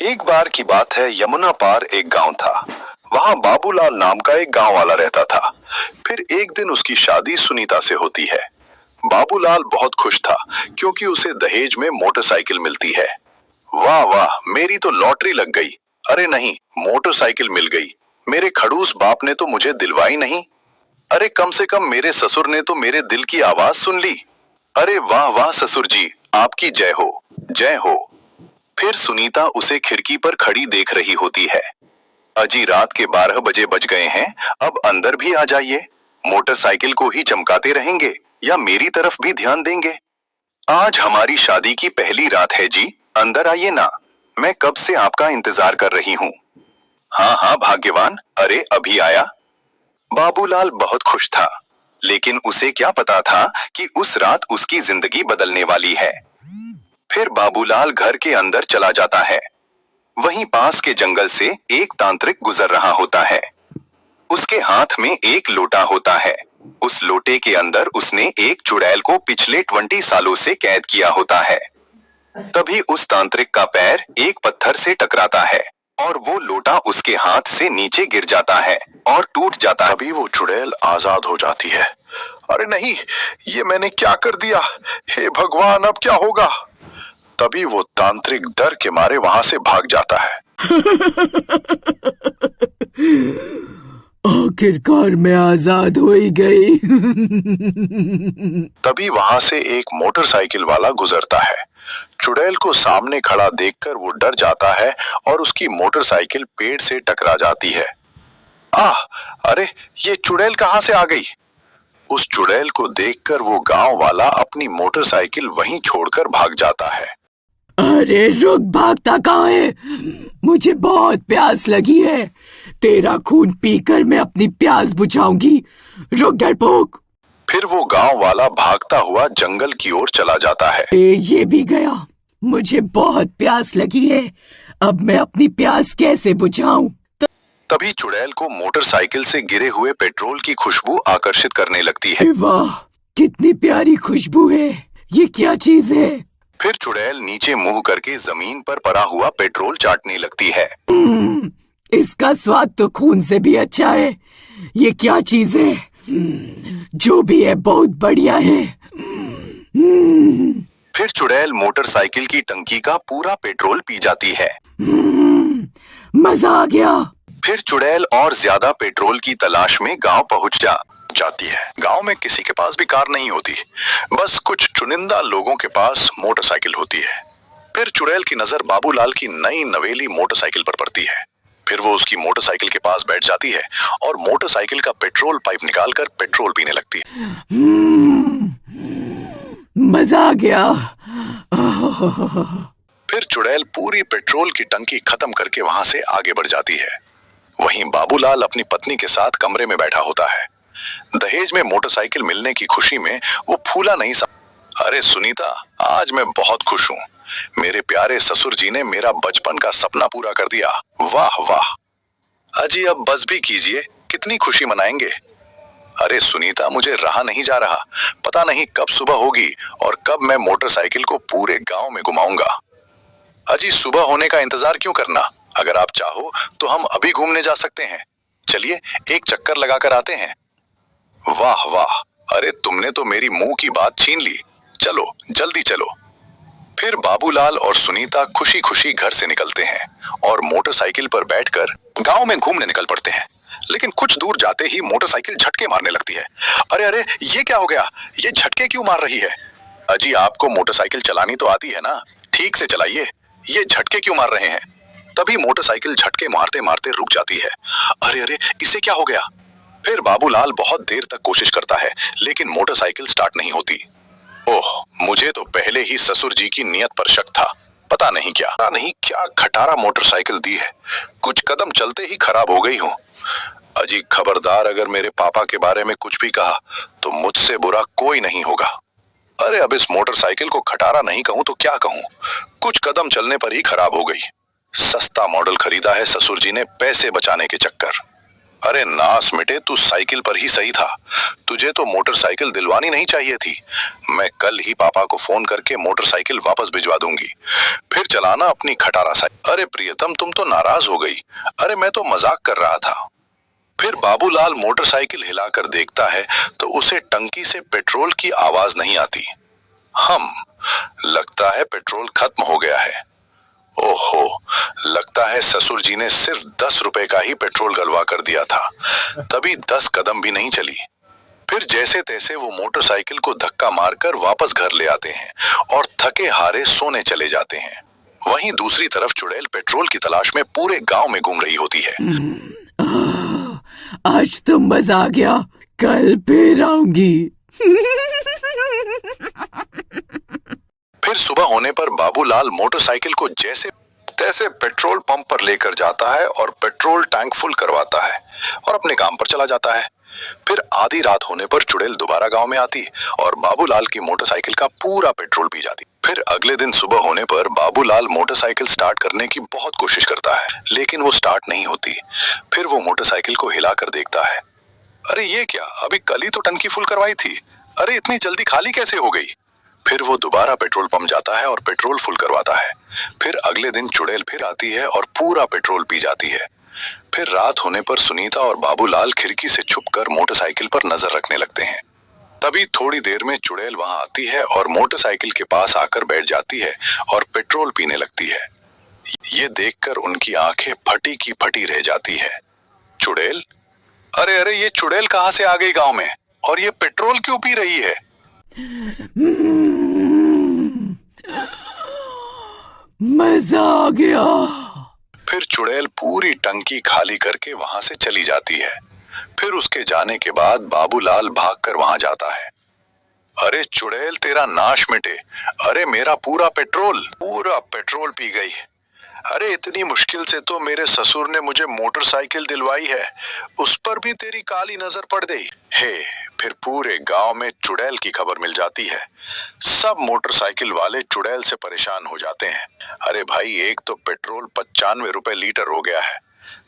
एक बार की बात है, यमुना पार एक गांव था। वहां बाबूलाल नाम का एक गांव वाला रहता था। फिर एक दिन उसकी शादी सुनीता से होती है। बाबूलाल बहुत खुश था क्योंकि उसे दहेज में मोटरसाइकिल मिलती है। वाह वाह, मेरी तो लॉटरी लग गई। अरे नहीं, मोटरसाइकिल मिल गई। मेरे खड़ूस बाप ने तो मुझे दिलवाई नहीं। अरे कम से कम मेरे ससुर ने तो मेरे दिल की आवाज सुन ली। अरे वाह वाह ससुर जी, आपकी जय हो, जय हो। फिर सुनीता उसे खिड़की पर खड़ी देख रही होती है। अजी रात के 12 बजे बज गए हैं, अब अंदर भी आ जाइए। मोटरसाइकिल को ही चमकाते रहेंगे या मेरी तरफ भी ध्यान देंगे? आज हमारी शादी की पहली रात है जी, अंदर आइए ना। मैं कब से आपका इंतजार कर रही हूँ। हाँ हाँ भाग्यवान, अरे अभी आया। बाबूलाल बहुत खुश था, लेकिन उसे क्या पता था कि उस रात उसकी जिंदगी बदलने वाली है। फिर बाबूलाल घर के अंदर चला जाता है। वहीं पास के जंगल से एक तांत्रिक गुजर रहा होता है। उसके हाथ में एक लोटा होता है। उस लोटे के अंदर उसने एक चुड़ैल को पिछले 20 सालों से कैद किया होता है। तभी उस तांत्रिक का पैर एक पत्थर से टकराता है और वो लोटा उसके हाथ से नीचे गिर जाता है और टूट जाता है। तभी वो चुड़ैल आजाद हो जाती है। अरे नहीं, ये मैंने क्या कर दिया? हे भगवान, अब क्या होगा? तभी वो तांत्रिक डर के मारे वहां से भाग जाता है। आखिरकार मैं आजाद हो ही गई। तभी वहां से एक मोटरसाइकिल वाला गुजरता है। चुड़ैल को सामने खड़ा देखकर वो डर जाता है और उसकी मोटरसाइकिल पेड़ से टकरा जाती है। आह, अरे ये चुड़ैल कहां से आ गई? उस चुड़ैल को देखकर वो गांव वाला अपनी मोटरसाइकिल वहीं छोड़कर भाग जाता है। अरे रुक, भागता कहाँ है? मुझे बहुत प्यास लगी है। तेरा खून पीकर मैं अपनी प्यास बुझाऊंगी। रुक डरपोक। फिर वो गांव वाला भागता हुआ जंगल की ओर चला जाता है। ये भी गया। मुझे बहुत प्यास लगी है, अब मैं अपनी प्यास कैसे बुझाऊं? तभी चुड़ैल को मोटरसाइकिल से गिरे हुए पेट्रोल की खुशबू आकर्षित करने लगती है। वाह, कितनी प्यारी खुशबू है। ये क्या चीज है? फिर चुड़ैल नीचे मुंह करके जमीन पर पड़ा हुआ पेट्रोल चाटने लगती है। इसका स्वाद तो खून से भी अच्छा है। ये क्या चीज है? जो भी है बहुत बढ़िया है। फिर चुड़ैल मोटरसाइकिल की टंकी का पूरा पेट्रोल पी जाती है। मजा आ गया। फिर चुड़ैल और ज्यादा पेट्रोल की तलाश में गांव पहुंच जाती है। गांव में किसी के पास भी कार नहीं होती, बस कुछ चुनिंदा लोगों के पास मोटरसाइकिल होती है। फिर चुड़ैल की नजर बाबूलाल की नई नवेली मोटरसाइकिल पर पड़ती है। फिर वो उसकी मोटरसाइकिल के पास बैठ जाती है और मोटरसाइकिल का पेट्रोल पाइप निकालकर पेट्रोल पीने लगती है। मजा आ गया। फिर चुड़ैल पूरी पेट्रोल की टंकी खत्म करके वहां से आगे बढ़ जाती है। वहीं बाबूलाल अपनी पत्नी के साथ कमरे में बैठा होता है। दहेज में मोटरसाइकिल मिलने की खुशी में वो फूला नहीं समझ। अरे सुनीता, आज मैं बहुत खुश हूँ। मेरे प्यारे ससुर जी ने मेरा बचपन का सपना पूरा कर दिया। वाह वाह। अजी अब बस भी कीजिए, कितनी खुशी मनाएंगे। अरे सुनीता, मुझे रहा नहीं जा रहा। पता नहीं कब सुबह होगी और कब मैं मोटरसाइकिल को पूरे गांव में घुमाऊंगा। अजी सुबह होने का इंतजार क्यों करना? अगर आप चाहो तो हम अभी घूमने जा सकते हैं। चलिए एक चक्कर लगाकर आते हैं। वाह वाह, अरे तुमने तो मेरी मुंह की बात छीन ली। चलो जल्दी चलो। फिर बाबूलाल और सुनीता खुशी खुशी घर से निकलते हैं और मोटरसाइकिल पर बैठकर गांव में घूमने निकल पड़ते हैं। लेकिन कुछ दूर जाते ही मोटरसाइकिल झटके मारने लगती है। अरे अरे, ये क्या हो गया? ये झटके क्यों मार रही है? अजी आपको मोटरसाइकिल चलानी तो आती है ना, ठीक से चलाइए। ये झटके क्यों मार रहे हैं? तभी मोटरसाइकिल झटके मारते मारते रुक जाती है। अरे अरे, इसे क्या हो गया? फिर बाबूलाल बहुत देर तक कोशिश करता है, लेकिन मोटरसाइकिल स्टार्ट नहीं होती। ओह, मुझे तो पहले ही ससुर जी की नियत पर शक था। पता नहीं क्या खटारा मोटरसाइकिल दी है। कुछ कदम चलते ही खराब हो गई हूँ। अजी खबरदार, अगर मेरे पापा के बारे में कुछ भी कहा तो मुझसे बुरा कोई नहीं होगा। अरे अब इस मोटरसाइकिल को खटारा नहीं कहूँ तो क्या कहूँ? कुछ कदम चलने पर ही खराब हो गई। सस्ता मॉडल खरीदा है ससुर जी ने पैसे बचाने के चक्कर। अरे नास मिटे, तू साइकिल पर ही सही था। तुझे तो मोटरसाइकिल दिलवानी नहीं चाहिए थी। मैं कल ही पापा को फोन करके मोटरसाइकिल वापस भिजवा दूंगी, फिर चलाना अपनी खटारा साइकिल। अरे प्रियतम, तुम तो नाराज हो गई। अरे मैं तो मजाक कर रहा था। फिर बाबूलाल मोटरसाइकिल हिलाकर देखता है तो उसे टंकी से पेट्रोल की आवाज नहीं आती। लगता है पेट्रोल खत्म हो गया है। ओहो, लगता है ससुर जी ने सिर्फ 10 रुपए का ही पेट्रोल गलवा कर दिया था, तभी 10 कदम भी नहीं चली। फिर जैसे तैसे वो मोटरसाइकिल को धक्का मारकर वापस घर ले आते हैं और थके हारे सोने चले जाते हैं। वहीं दूसरी तरफ चुड़ैल पेट्रोल की तलाश में पूरे गांव में घूम रही होती है। आज तो मजा आ गया, कल फिर आऊंगी। फिर सुबह होने पर बाबूलाल मोटरसाइकिल को जैसे तैसे पेट्रोल पंप पर लेकर जाता है और पेट्रोल टैंक फुल करवाता है और अपने काम पर चला जाता है। फिर आधी रात होने पर चुड़ैल दोबारा गांव में आती और बाबूलाल की मोटरसाइकिल का पूरा पेट्रोल पी जाती। फिर अगले दिन सुबह होने पर बाबूलाल मोटरसाइकिल स्टार्ट करने की बहुत कोशिश करता है, लेकिन वो स्टार्ट नहीं होती। फिर वो मोटरसाइकिल को हिलाकर देखता है। अरे ये क्या, अभी कल ही तो टंकी फुल करवाई थी। अरे इतनी जल्दी खाली कैसे हो गई। फिर वो दोबारा पेट्रोल पंप जाता है और पेट्रोल फुल करवाता है। फिर अगले दिन चुड़ैल फिर आती है और पूरा पेट्रोल पी जाती है। फिर रात होने पर सुनीता और बाबूलाल खिड़की से छुपकर मोटरसाइकिल पर नजर रखने लगते हैं। तभी थोड़ी देर में चुड़ैल वहां आती है और मोटरसाइकिल के पास आकर बैठ जाती है और पेट्रोल पीने लगती है। ये देखकर उनकी आंखें फटी की फटी रह जाती है। चुड़ैल, अरे अरे ये चुड़ैल कहाँ से आ गई गांव में, और ये पेट्रोल क्यों पी रही है। मजा आ गया। फिर चुड़ैल पूरी टंकी खाली करके वहां से चली जाती है। फिर उसके जाने के बाद बाबूलाल भागकर वहां जाता है। अरे चुड़ैल, तेरा नाश मिटे। अरे मेरा पूरा पेट्रोल पी गई। अरे इतनी मुश्किल से तो मेरे ससुर ने मुझे मोटरसाइकिल दिलवाई है, उस पर भी तेरी काली नजर पड़ गई। हे, फिर पूरे गांव में चुड़ैल की खबर मिल जाती है। सब मोटरसाइकिल वाले चुड़ैल से परेशान हो जाते हैं। अरे भाई, एक तो पेट्रोल 95 रुपए लीटर हो गया है।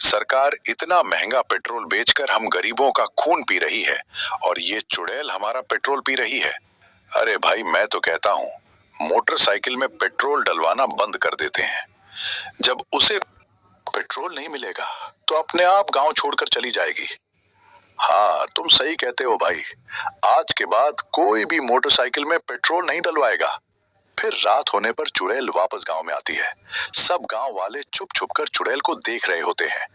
सरकार इतना महंगा पेट्रोल बेचकर हम गरीबों का खून पी रही है, और ये चुड़ैल हमारा पेट्रोल पी रही है। अरे भाई, मैं तो कहता हूँ मोटरसाइकिल में पेट्रोल डलवाना बंद कर देते हैं। जब उसे पेट्रोल नहीं मिलेगा तो अपने आप गांव छोड़कर चली जाएगी। हाँ, तुम सही कहते हो भाई। आज के बाद कोई भी मोटरसाइकिल में पेट्रोल नहीं डलवाएगा। फिर रात होने पर चुड़ैल वापस गांव में आती है। सब गांव वाले चुप छुप कर चुड़ैल को देख रहे होते हैं।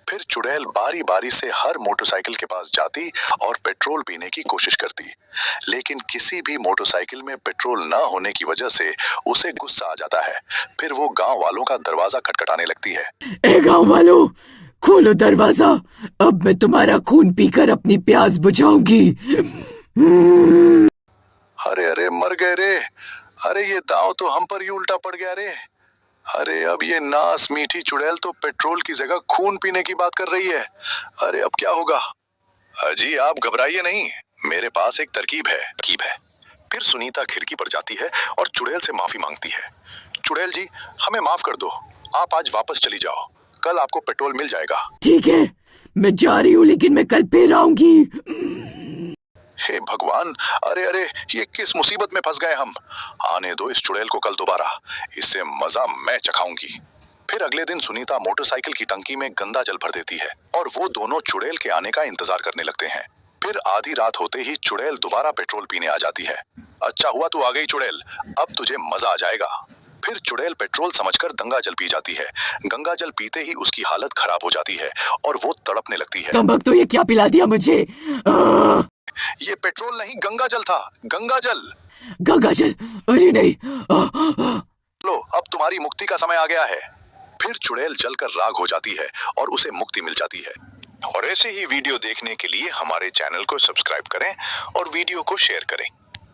फिर चुड़ैल बारी बारी से हर मोटरसाइकिल के पास जाती और पेट्रोल पीने की कोशिश करती, लेकिन किसी भी मोटरसाइकिल में पेट्रोल न होने की वजह से उसे गुस्सा आ जाता है। फिर वो गांव वालों का दरवाजा खटखटाने लगती है। ए गांव वालों, खोलो दरवाजा, अब मैं तुम्हारा खून पीकर अपनी प्यास बुझाऊंगी। अरे अरे, मर गए रे। अरे ये दांव तो हम पर ही उल्टा पड़ गया रे। अरे अब ये नास मीठी चुड़ैल तो पेट्रोल की जगह खून पीने की बात कर रही है। अरे अब क्या होगा। अजी आप घबराइए नहीं, मेरे पास एक तरकीब है। फिर सुनीता खिड़की पर जाती है और चुड़ैल से माफी मांगती है। चुड़ैल जी, हमें माफ कर दो, आप आज वापस चली जाओ, कल आपको पेट्रोल मिल जाएगा। ठीक है, मैं जा रही हूँ, लेकिन मैं कल फिर आऊंगी। हे भगवान, अरे अरे, ये किस मुसीबत में फंस गए हम। आने दो इस चुड़ैल को कल दोबारा, इससे मजा मैं चखाऊंगी। फिर अगले दिन सुनीता मोटरसाइकिल की टंकी में गंदा जल भर देती है और वो दोनों चुड़ैल के आने का इंतजार करने लगते हैं। फिर आधी रात होते ही चुड़ैल दोबारा पेट्रोल पीने आ जाती है। अच्छा हुआ तू आ गई चुड़ैल, अब तुझे मजा आ जाएगा। फिर चुड़ैल पेट्रोल समझकर गंगा जल पी जाती है। गंगा जल पीते ही उसकी हालत खराब हो जाती है और वो तड़पने लगती है। कमबख्त, तो ये क्या पिला दिया मुझे। ये पेट्रोल नहीं, गंगा जल था, गंगा जल। गंगा जल, अरे नहीं। लो, अब तुम्हारी मुक्ति का समय आ गया है। फिर चुड़ैल जलकर राख हो जाती है और उसे मुक्ति मिल जाती है। और ऐसे ही वीडियो देखने के लिए हमारे चैनल को सब्सक्राइब करें और वीडियो को शेयर करें।